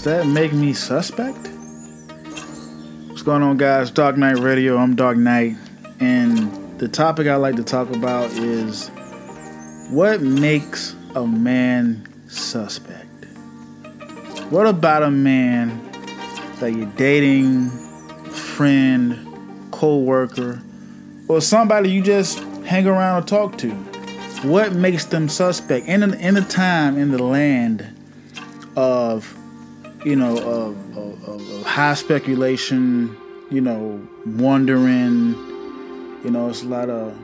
does that make me suspect? What's going on, guys? Dark Knight Radio. I'm Dark Knight, and the topic I like to talk about is what makes a man suspect. What about a man that you're dating, friend, co-worker, or somebody you just hang around or talk to? What makes them suspect in the time, in the land of, of high speculation, wondering, it's a lot of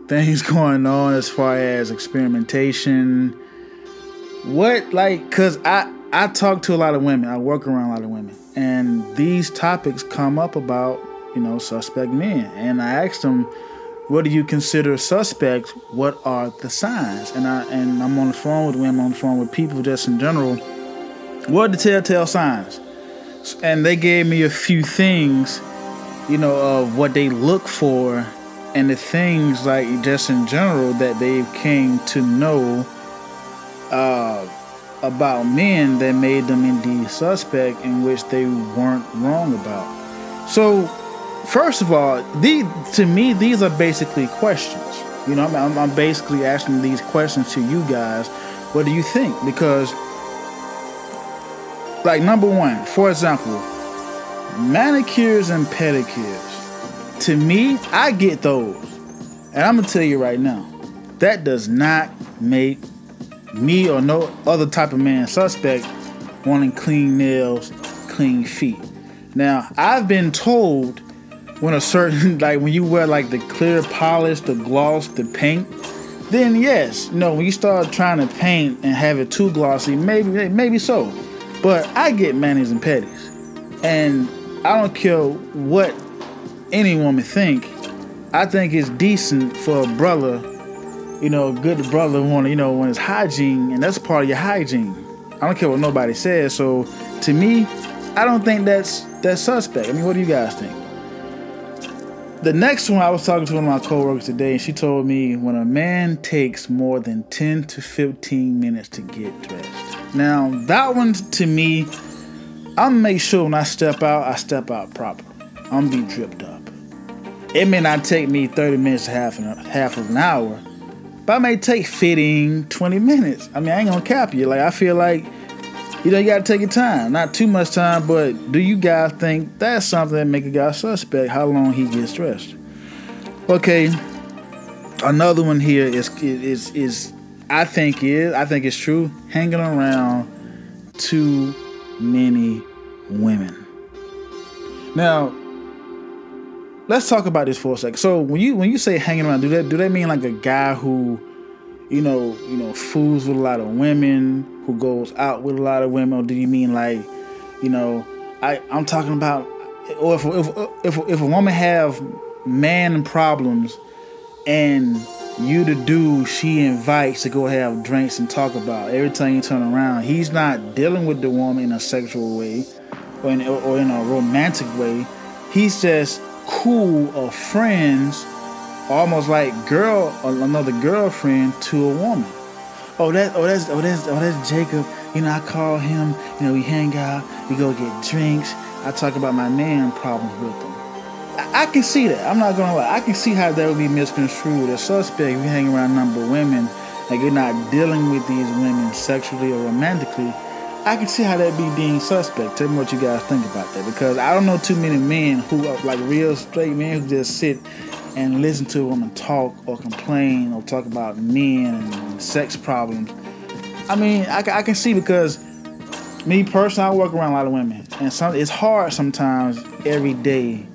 things going on as far as experimentation. Cause I talk to a lot of women, I work around a lot of women, and these topics come up about, suspect men. And I asked them, what do you consider suspect? What are the signs? And I'm on the phone with women, on the phone with people just in general. What are the telltale signs? And they gave me a few things, of what they look for, and the things like just in general that they came to know about men that made them indeed suspect, in which they weren't wrong about. So, first of all, to me, these are basically questions. I'm basically asking these questions to you guys. What do you think? Because, number one, for example, manicures and pedicures. To me, I get those. And I'm going to tell you right now, that does not make me or no other type of man suspect wanting clean nails, clean feet. Now, I've been told when a certain, when you wear the clear polish, the gloss, the paint, then yes, when you start trying to paint and have it too glossy, maybe so. But I get manis and pedis, and I don't care what any woman think. I think it's decent for a brother, a good brother want it's hygiene, and that's part of your hygiene. I don't care what nobody says. So to me, I don't think that's suspect. I mean, what do you guys think? The next one, I was talking to one of my coworkers today, and she told me when a man takes more than 10 to 15 minutes to get dressed. Now, that one, to me, I'm going to make sure when I step out proper. I'm going to be dripped up. It may not take me 30 minutes to half of an hour, but it may take 15, 20 minutes. I mean, I ain't going to cap you. I feel like, you got to take your time. Not too much time, but do you guys think that's something that make a guy suspect, how long he gets dressed? Okay, another one here is I think it's true, hanging around too many women. Now, let's talk about this for a second. So when you say hanging around, do that mean like a guy who, fools with a lot of women, who goes out with a lot of women, or do you mean I'm talking about, or if a woman have man problems and you the dude she invites to go have drinks and talk about, every time you turn around, he's not dealing with the woman in a sexual way or in a romantic way. He's just cool or friends, almost like another girlfriend to a woman. That's Jacob. I call him. We hang out. We go get drinks. I talk about my man problems with him. I can see that. I'm not gonna lie. I can see how that would be misconstrued as suspect if you hang around a number of women, you're not dealing with these women sexually or romantically. I can see how that be deemed suspect. Tell me what you guys think about that, because I don't know too many men who are real straight men who just sit and listen to a woman talk or complain or talk about men and sex problems. I mean, I can see, because me personally, I work around a lot of women, and it's hard sometimes every day.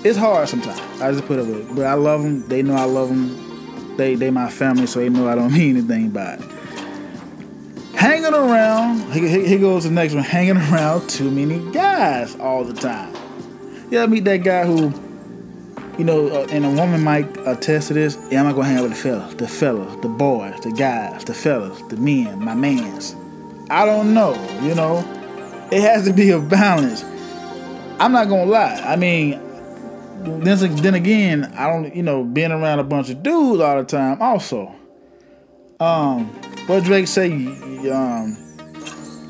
It's hard sometimes. I just put it with it. But I love them. They know I love them. They my family, so they know I don't mean anything by it. Hanging around, here goes the next one, hanging around too many guys all the time. You ever meet that guy who, and a woman might attest to this, I'm not going to hang out with the fellas, the boys, the guys, the fellas, the men, my mans. I don't know, It has to be a balance. I'm not going to lie. I mean, then again, I don't, being around a bunch of dudes all the time also. What Drake say,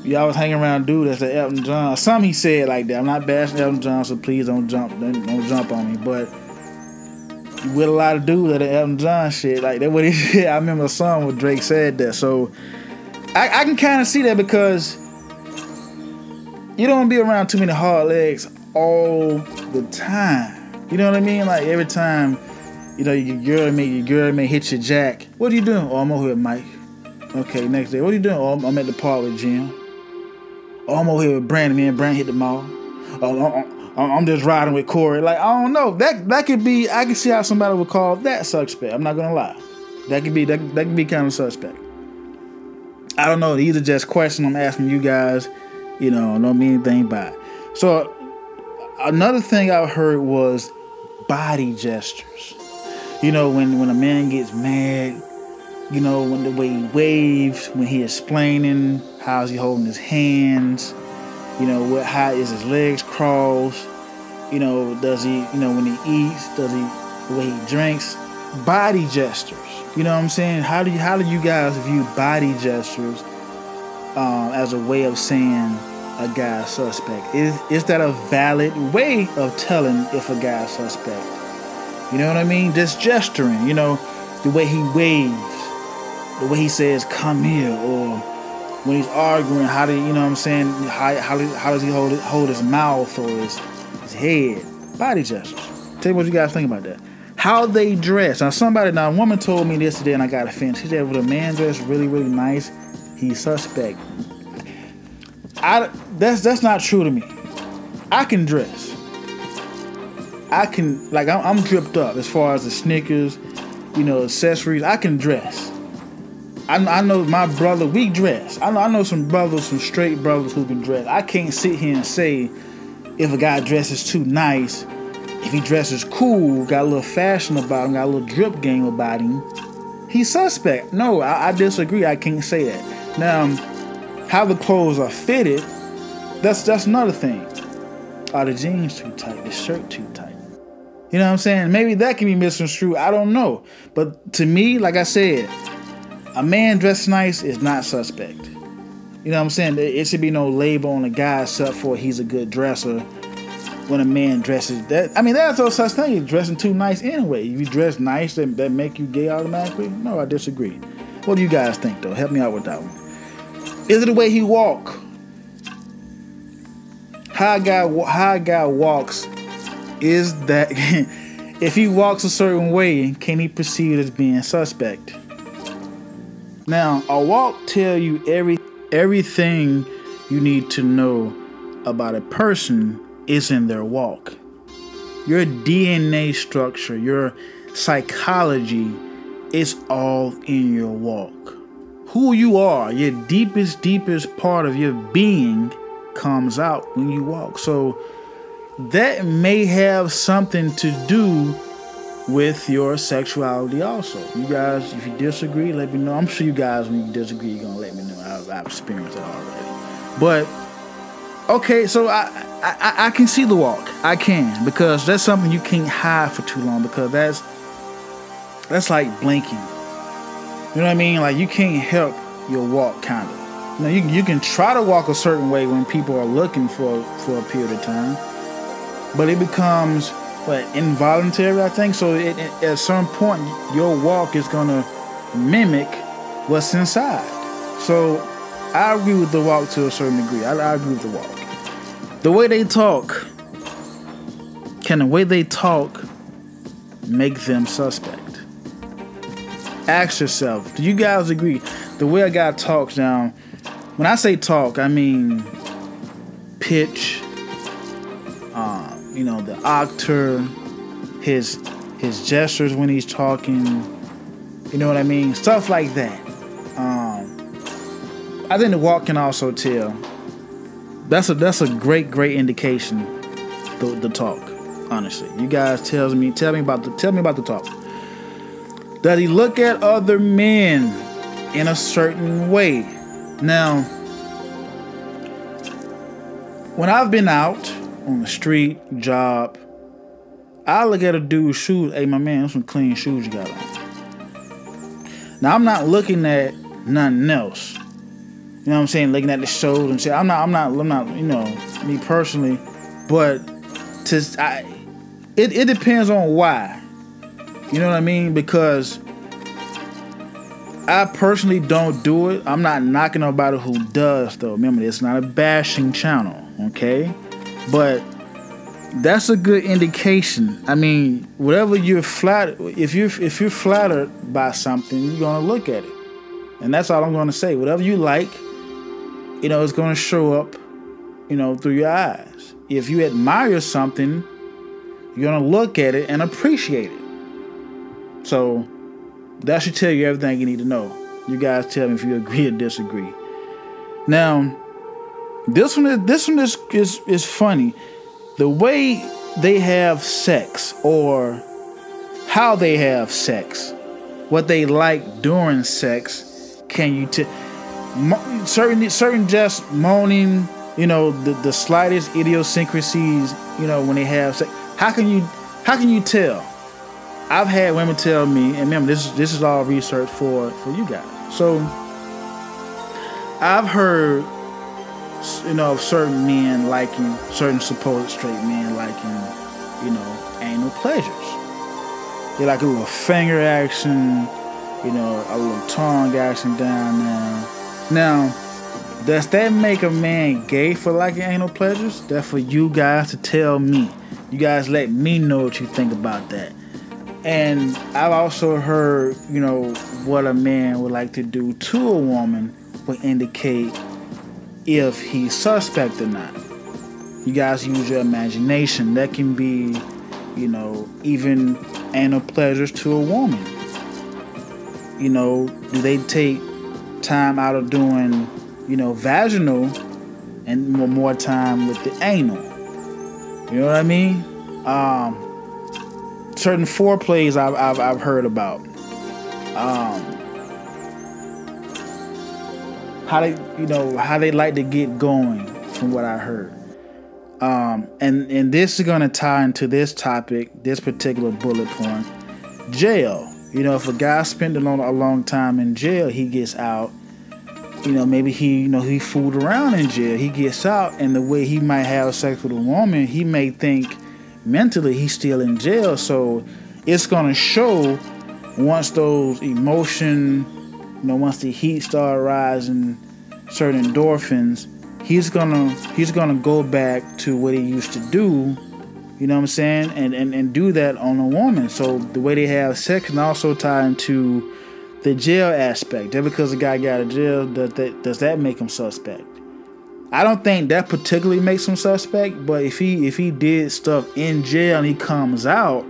y'all was hanging around a dude that's the Elton John. Something he said like that. I'm not bashing Elton John, so please don't jump on me. But with a lot of dudes that are Elton John shit, like that what he said. I remember a song where Drake said that. So I can kind of see that because you don't be around too many hard legs all the time. You know what I mean? Like every time, you know, your girl may hit your jack. What are you doing? Oh, I'm over here, Mike. Okay, next day. What are you doing? Oh, I'm at the park with Jim. Oh, I'm over here with Brandon. Me and Brandon hit the mall. Oh, I'm just riding with Corey. Like, I don't know. That could be, I can see how somebody would call that suspect. I'm not gonna lie. That could be kind of suspect. I don't know. These are just questions I'm asking you guys. You know, don't mean anything by it. So another thing I heard was body gestures. You know, when a man gets mad, you know, when the way he waves, when he explaining, how's he holding his hands, you know, how is his legs crossed, you know, does he, you know, when he eats, does he, the way he drinks, body gestures. You know what I'm saying? How do you guys view body gestures as a way of saying a guy's suspect? Is that a valid way of telling if a guy's suspect? You know what I mean? Just gesturing, you know, the way he waves, the way he says, come here, or when he's arguing, how do you know what I'm saying? How does he hold his mouth or his head? Body gestures. Tell me what you guys think about that. How they dress. Now a woman told me this today and I got offended. She said, when a man dressed really, really nice, he's suspect. That's not true to me. I can dress. I can, like, I'm dripped up as far as the sneakers, you know, accessories. I can dress. I know my brother, we dress. I know some brothers, some straight brothers who can dress. I can't sit here and say if a guy dresses too nice, if he dresses cool, got a little fashion about him, got a little drip game about him, he's suspect. No, I disagree. I can't say that. Now, how the clothes are fitted, that's another thing. Are the jeans too tight? The shirt too tight? You know what I'm saying? Maybe that can be misconstrued. I don't know. But to me, like I said, a man dressed nice is not suspect. You know what I'm saying? It should be no label on a guy except for he's a good dresser when a man dresses that. I mean, there's no such thing as dressing too nice anyway. If you dress nice, that make you gay automatically? No, I disagree. What do you guys think, though? Help me out with that one. Is it the way he walk? How a guy walks, is that if he walks a certain way, can he perceive as being suspect? Now, a walk tell you everything you need to know about a person is in their walk. Your DNA structure, your psychology is all in your walk. Who you are, your deepest part of your being comes out when you walk. So that may have something to do with your sexuality also. You guys, if you disagree, let me know. I'm sure you guys, when you disagree, you're gonna let me know. I've experienced it already. But okay, so I can see the walk. I can, because that's something you can't hide for too long, because that's like blinking. You know what I mean? Like, you can't help your walk, kind of. You know, you can try to walk a certain way when people are looking for a period of time, but it becomes involuntary, I think. So at some point, your walk is gonna mimic what's inside. So I agree with the walk to a certain degree. I agree with the walk. The way they talk, can the way they talk make them suspect? Ask yourself, do you guys agree? The way a guy talks now, when I say talk, I mean pitch, you know, the octave, his gestures when he's talking, you know what I mean? Stuff like that. I think the walk can also tell. That's a great indication. The talk, honestly. You guys tell me about the talk. Does he look at other men in a certain way? Now, when I've been out on the street, job, I look at a dude's shoes. Hey, my man, those some clean shoes you got on. Now, I'm not looking at nothing else. You know what I'm saying? Looking at the shows and shit. I'm not, you know, me personally, but it depends on why. You know what I mean? Because I personally don't do it. I'm not knocking nobody who does, though. Remember, it's not a bashing channel, okay? But that's a good indication. I mean, whatever you're flattered, if you're flattered by something, you're gonna look at it, and that's all I'm gonna say. Whatever you like, you know, it's gonna show up, you know, through your eyes. If you admire something, you're gonna look at it and appreciate it. So that should tell you everything you need to know. You guys tell me if you agree or disagree. Now, this one is funny. The way they have sex, or how they have sex, what they like during sex. Can you tell? Certain just moaning, you know, the slightest idiosyncrasies, you know, when they have sex. How can you tell? I've had women tell me, and remember, this is all research for you guys. So I've heard, you know, of certain men liking, certain supposed straight men liking, you know, anal pleasures. They like a little finger action, you know, a little tongue action down there. Now, does that make a man gay for liking anal pleasures? That's for you guys to tell me. You guys let me know what you think about that. And I've also heard, you know, what a man would like to do to a woman would indicate if he's suspect or not. You guys use your imagination. That can be, you know, even anal pleasures to a woman. You know, do they take time out of doing, you know, vaginal and more time with the anal? You know what I mean? Certain foreplays I've heard about. How they like to get going, from what I heard. And this is gonna tie into this topic, this particular bullet point. Jail. You know, if a guy spent a long time in jail, he gets out. You know, maybe he fooled around in jail. He gets out, and the way he might have sex with a woman, he may think mentally he's still in jail. So it's gonna show once those emotion, you know, once the heat start rising, certain endorphins, he's gonna go back to what he used to do. You know what I'm saying? And do that on a woman. So the way they have sex can also tie into the jail aspect. Just because a guy got out of jail, does that make him suspect? I don't think that particularly makes him suspect, but if he did stuff in jail and he comes out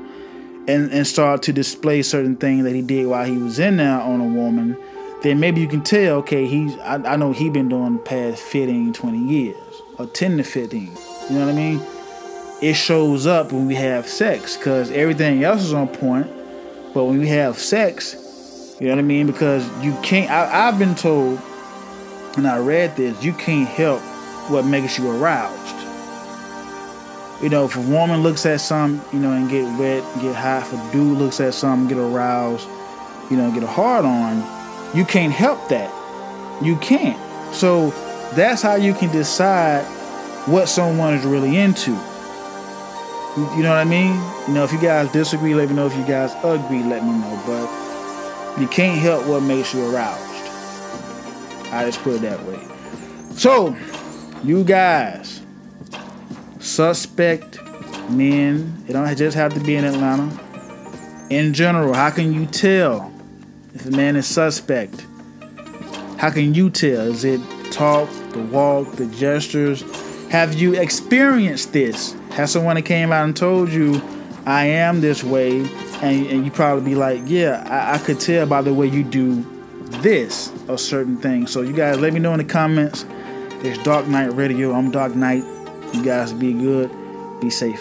and start to display certain things that he did while he was in there on a woman, then maybe you can tell, okay, I know he been doing the past 15, 20 years, or 10 to 15. You know what I mean? It shows up when we have sex, because everything else is on point, but when we have sex, you know what I mean? Because you can't, I've been told, and I read this, you can't help what makes you aroused. You know, if a woman looks at something, you know, and get wet, get hot, if a dude looks at something, get aroused, you know, get a hard on, you can't help that. You can't. So that's how you can decide what someone is really into. You know what I mean? You know, if you guys disagree, let me know. If you guys agree, let me know. But you can't help what makes you aroused. I just put it that way. So, you guys, suspect men, it don't just have to be in Atlanta. In general, how can you tell if a man is suspect? How can you tell? Is it talk, the walk, the gestures? Have you experienced this? Has someone that came out and told you, I am this way, and you probably be like, yeah, I could tell by the way you do this or certain things. So you guys let me know in the comments. It's Dark Knight Radio. I'm Dark Knight. You guys be good. Be safe.